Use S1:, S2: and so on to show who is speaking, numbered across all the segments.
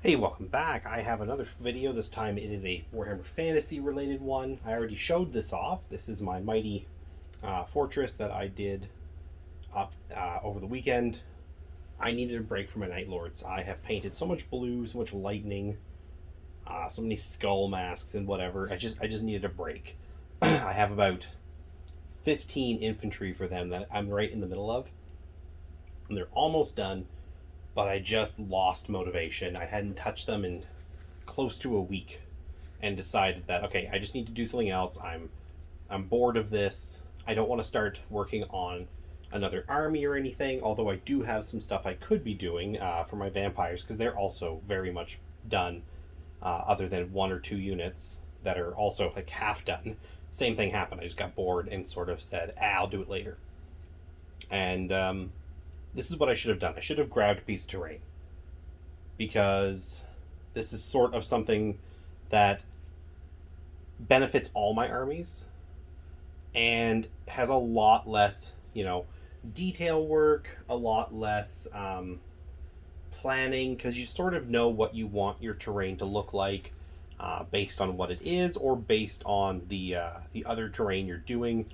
S1: Hey, welcome back. I have another video. This time it is a Warhammer Fantasy related one. I already showed this off. This is my Mighty Fortress that I did up over the weekend. I needed a break from my Night Lords. I have painted so much blue, so much lightning, so many skull masks and whatever. I just needed a break. I have about 15 infantry for them that I'm right in the middle of. And they're almost done, but I just lost motivation. I hadn't touched them in close to a week and decided that, okay, I just need to do something else. I'm bored of this. I don't want to start working on another army or anything, although I do have some stuff I could be doing for my vampires, because they're also very much done, other than one or two units that are also like half done. Same thing happened. I just got bored and sort of said, I'll do it later. And this is what I should have done. I should have grabbed a piece of terrain, because this is sort of something that benefits all my armies and has a lot less, detail work, a lot less planning, because you sort of know what you want your terrain to look like based on what it is, or based on the other terrain you're doing.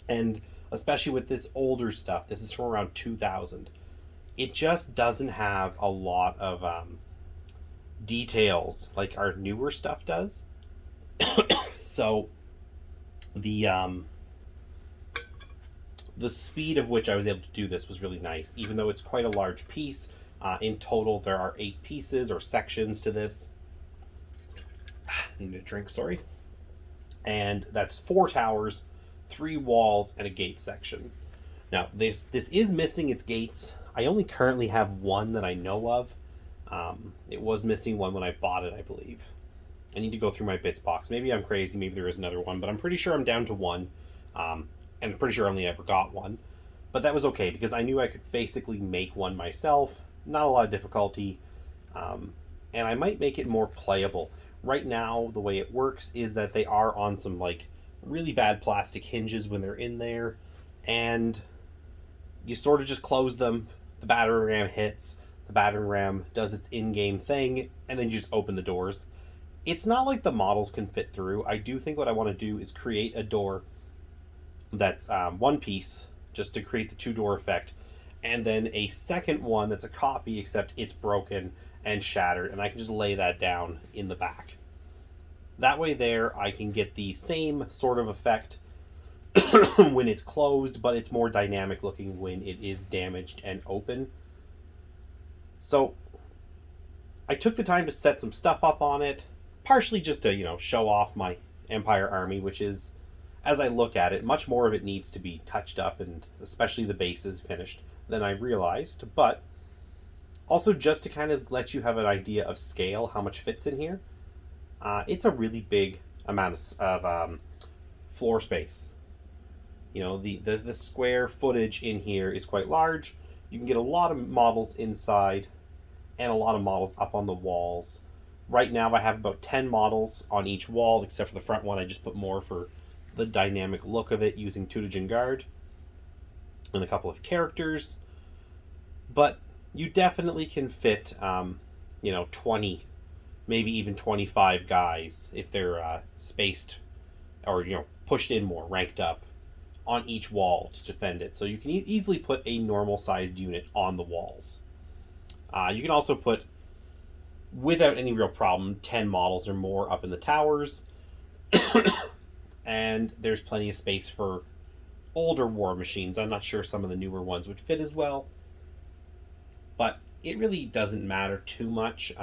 S1: And especially with this older stuff, this is from around 2000, it just doesn't have a lot of details like our newer stuff does. So the speed of which I was able to do this was really nice, even though it's quite a large piece. In total, there are 8 pieces or sections to this. Need a drink, sorry. And that's 4 towers, 3 walls, and a gate section. Now, this is missing its gates. I only currently have one that I know of. It was missing one when I bought it, I believe. I need to go through my bits box. Maybe I'm crazy, maybe there is another one, but I'm pretty sure I'm down to one. And I'm pretty sure I only ever got one. But that was okay, because I knew I could basically make one myself. Not a lot of difficulty. And I might make it more playable. Right now, the way it works is that they are on some, really bad plastic hinges when they're in there, and you sort of just close them. The battering ram hits, the battering ram does its in-game thing, and then you just open the doors. It's not like the models can fit through. I do think what I want to do is create a door that's one piece, just to create the 2-door effect, and then a second one that's a copy, except it's broken and shattered, and I can just lay that down in the back. That way there, I can get the same sort of effect when it's closed, but it's more dynamic looking when it is damaged and open. So I took the time to set some stuff up on it, partially just to, show off my Empire army, which is, as I look at it, much more of it needs to be touched up, and especially the bases finished, than I realized, but also just to kind of let you have an idea of scale, how much fits in here. It's a really big amount of floor space. The square footage in here is quite large. You can get a lot of models inside and a lot of models up on the walls. Right now I have about 10 models on each wall, except for the front one. I just put more for the dynamic look of it using Tutijin Guard and a couple of characters. But you definitely can fit, 20, maybe even 25 guys if they're spaced or, pushed in more, ranked up on each wall to defend it. So you can easily put a normal sized unit on the walls. You can also put, without any real problem, 10 models or more up in the towers. And there's plenty of space for older war machines. I'm not sure some of the newer ones would fit as well, but it really doesn't matter too much.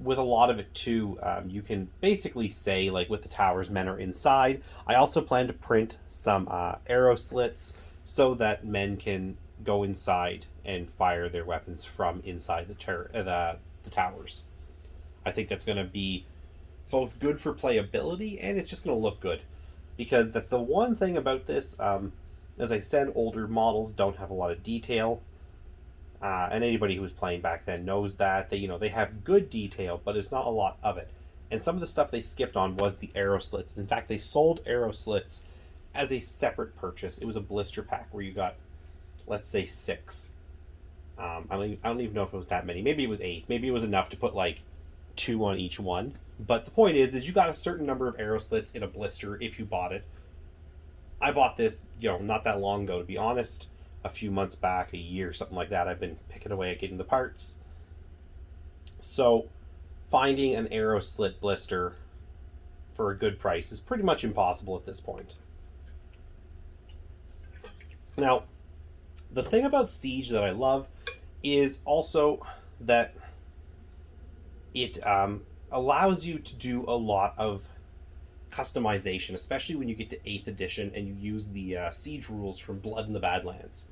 S1: With a lot of it too, you can basically say, like with the towers, men are inside. I also plan to print some arrow slits so that men can go inside and fire their weapons from inside the towers. I think that's going to be both good for playability, and it's just going to look good, because that's the one thing about this. As I said, older models don't have a lot of detail. And anybody who was playing back then knows that they have good detail, but it's not a lot of it. And some of the stuff they skipped on was the arrow slits. In fact, they sold arrow slits as a separate purchase. It was a blister pack where you got, let's say, 6. I don't even know if it was that many. Maybe it was 8. Maybe it was enough to put like 2 on each one. But the point is you got a certain number of arrow slits in a blister if you bought it. I bought this, not that long ago, to be honest. A few months back, a year, something like that. I've been picking away at getting the parts. So finding an arrow slit blister for a good price is pretty much impossible at this point. Now, the thing about Siege that I love is also that it allows you to do a lot of customization, especially when you get to 8th edition and you use the Siege rules from Blood in the Badlands.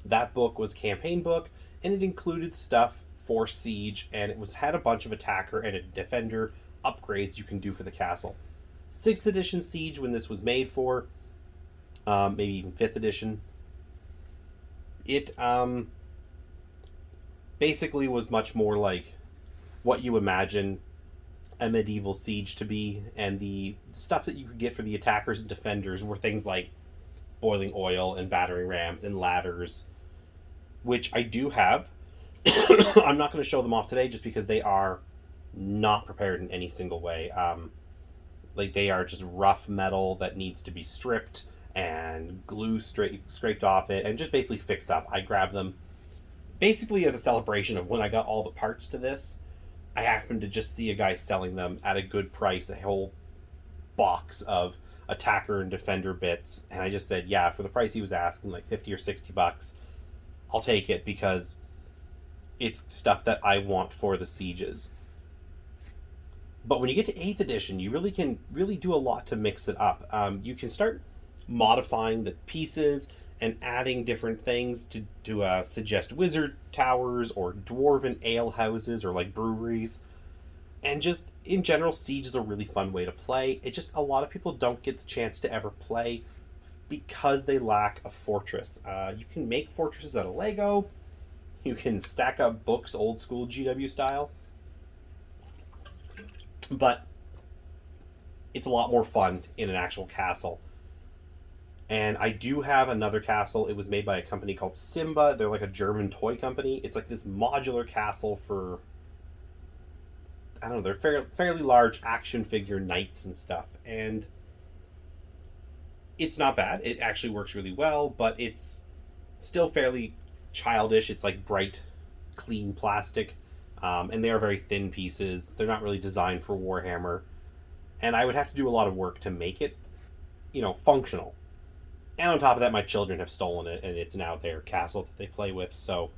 S1: That book was a campaign book, and it included stuff for Siege, and it had a bunch of attacker and a defender upgrades you can do for the castle. 6th edition Siege, when this was made for, maybe even 5th edition, it basically was much more like what you imagine a medieval siege to be, and the stuff that you could get for the attackers and defenders were things like boiling oil and battering rams and ladders, which I do have. I'm not going to show them off today just because they are not prepared in any single way. Like, they are just rough metal that needs to be stripped and glue scraped off it and just basically fixed up. I grabbed them basically as a celebration of when I got all the parts to this. I happened to just see a guy selling them at a good price, a whole box of attacker and defender bits, and I just said, yeah, for the price he was asking, like 50 or 60 bucks, I'll take it because it's stuff that I want for the sieges. But when you get to 8th edition, you really can do a lot to mix it up. You can start modifying the pieces and adding different things to suggest wizard towers or dwarven ale houses or like breweries. And just in general, Siege is a really fun way to play. It just, a lot of people don't get the chance to ever play because they lack a fortress. You can make fortresses out of Lego. You can stack up books old school GW style. But it's a lot more fun in an actual castle. And I do have another castle. It was made by a company called Simba. They're like a German toy company. It's like this modular castle for, I don't know, they're fairly large action figure knights and stuff. And it's not bad. It actually works really well, but it's still fairly childish. It's like bright, clean plastic. And they are very thin pieces. They're not really designed for Warhammer. And I would have to do a lot of work to make it, functional. And on top of that, my children have stolen it, and it's now their castle that they play with. So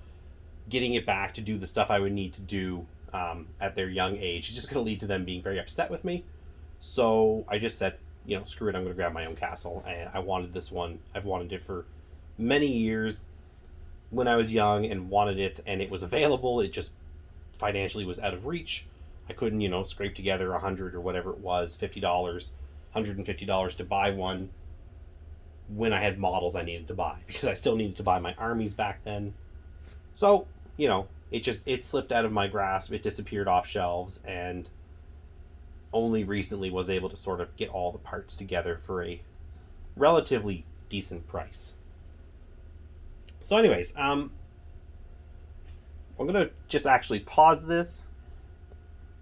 S1: getting it back to do the stuff I would need to do at their young age is just going to lead to them being very upset with me. So I just said, screw it, I'm going to grab my own castle. And I wanted this one. I've wanted it for many years when I was young and wanted it, and it was available. It just financially was out of reach. I couldn't, scrape together $100 or whatever it was, $50, $150 to buy one when I had models I needed to buy, because I still needed to buy my armies back then. So, it slipped out of my grasp. It disappeared off shelves, and only recently was able to sort of get all the parts together for a relatively decent price. So anyways, I'm going to just actually pause this,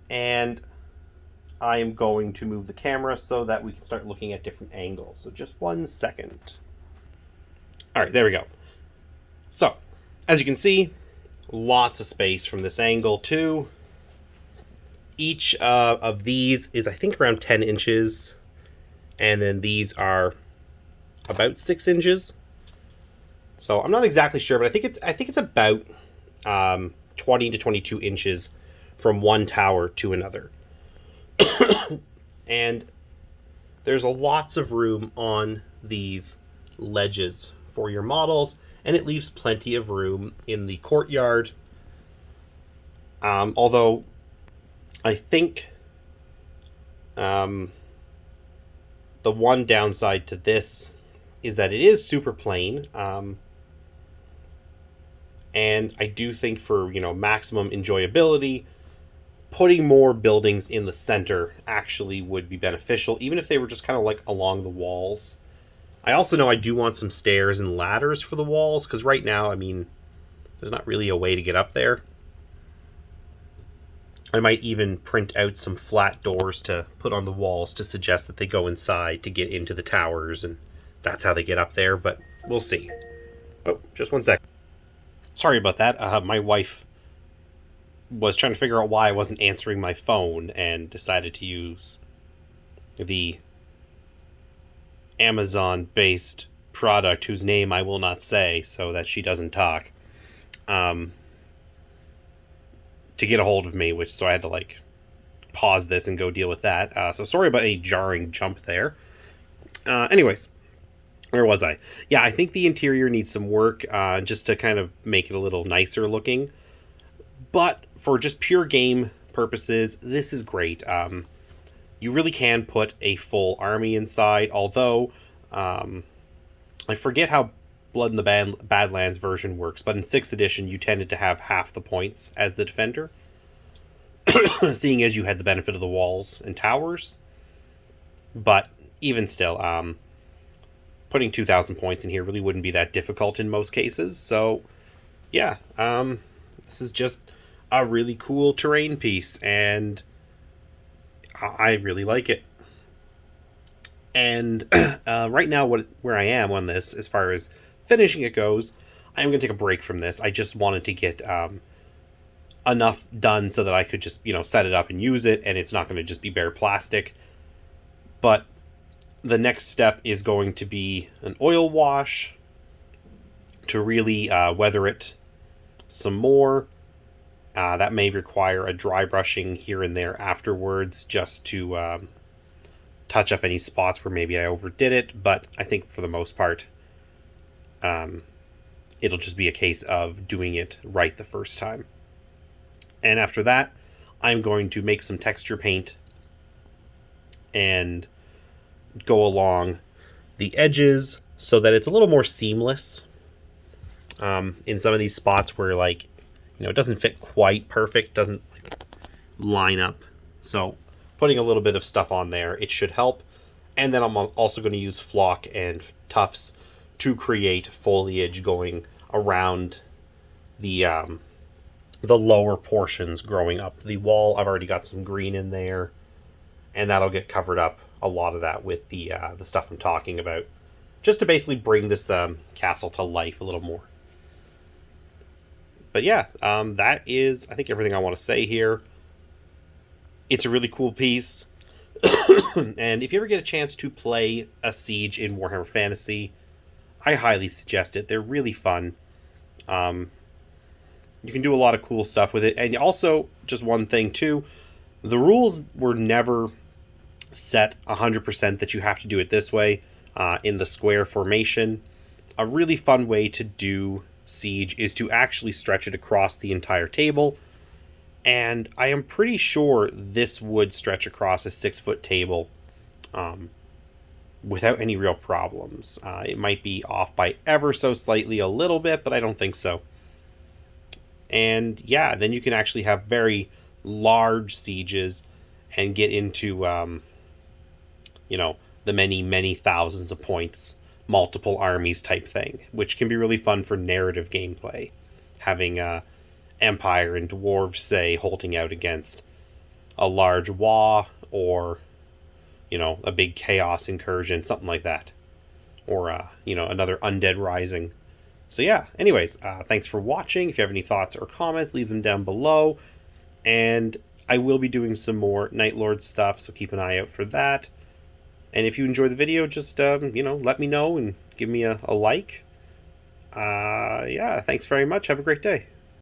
S1: and I am going to move the camera so that we can start looking at different angles. So just 1 second. All right, there we go. So, as you can see, lots of space from this angle too. Each of these is, I think, around 10 inches. And then these are about 6 inches. So I'm not exactly sure, but I think it's about 20 to 22 inches from one tower to another. And there's lots of room on these ledges for your models, and it leaves plenty of room in the courtyard. Although I think the one downside to this is that it is super plain. And I do think for, maximum enjoyability, putting more buildings in the center actually would be beneficial, even if they were just kind of like along the walls. I also know I do want some stairs and ladders for the walls, because right now, There's not really a way to get up there. I might even print out some flat doors to put on the walls to suggest that they go inside to get into the towers, and that's how they get up there, but we'll see. Oh, just one sec. Sorry about that. My wife was trying to figure out why I wasn't answering my phone and decided to use the Amazon-based product whose name I will not say so that she doesn't talk, to get a hold of me, so I had to like pause this and go deal with that. So sorry about any jarring jump there. Anyways, where was I? Yeah, I think the interior needs some work, just to kind of make it a little nicer looking. But for just pure game purposes, this is great. You really can put a full army inside, although I forget how Blood in the Badlands version works, but in 6th edition you tended to have half the points as the defender, seeing as you had the benefit of the walls and towers. But even still, putting 2,000 points in here really wouldn't be that difficult in most cases. So yeah, this is just a really cool terrain piece, and I really like it. And right now, where I am on this, as far as finishing it goes, I'm going to take a break from this. I just wanted to get enough done so that I could just, set it up and use it, and it's not going to just be bare plastic. But the next step is going to be an oil wash to really weather it some more. That may require a dry brushing here and there afterwards, just to touch up any spots where maybe I overdid it, but I think for the most part, it'll just be a case of doing it right the first time. And after that, I'm going to make some texture paint and go along the edges so that it's a little more seamless. In some of these spots where, like, it doesn't fit quite perfect, doesn't line up. So putting a little bit of stuff on there, it should help. And then I'm also going to use flock and tufts to create foliage going around the lower portions growing up the wall. I've already got some green in there, and that'll get covered up, a lot of that, with the stuff I'm talking about, just to basically bring this castle to life a little more. But yeah, that is, I think, everything I want to say here. It's a really cool piece. And if you ever get a chance to play a siege in Warhammer Fantasy, I highly suggest it. They're really fun. You can do a lot of cool stuff with it. And also, just one thing too, the rules were never set 100% that you have to do it this way, in the square formation. A really fun way to do siege is to actually stretch it across the entire table, and I am pretty sure this would stretch across a 6-foot table without any real problems. It might be off by ever so slightly a little bit, but I don't think so. And yeah, then you can actually have very large sieges and get into the many thousands of points, multiple armies type thing, which can be really fun for narrative gameplay. Having Empire and Dwarves, say, holding out against a large Waaagh, or, a big Chaos incursion, something like that. Or, another Undead Rising. So yeah, anyways, thanks for watching. If you have any thoughts or comments, leave them down below. And I will be doing some more Night Lord stuff, so keep an eye out for that. And if you enjoy the video, just, let me know and give me a like. Yeah, thanks very much. Have a great day.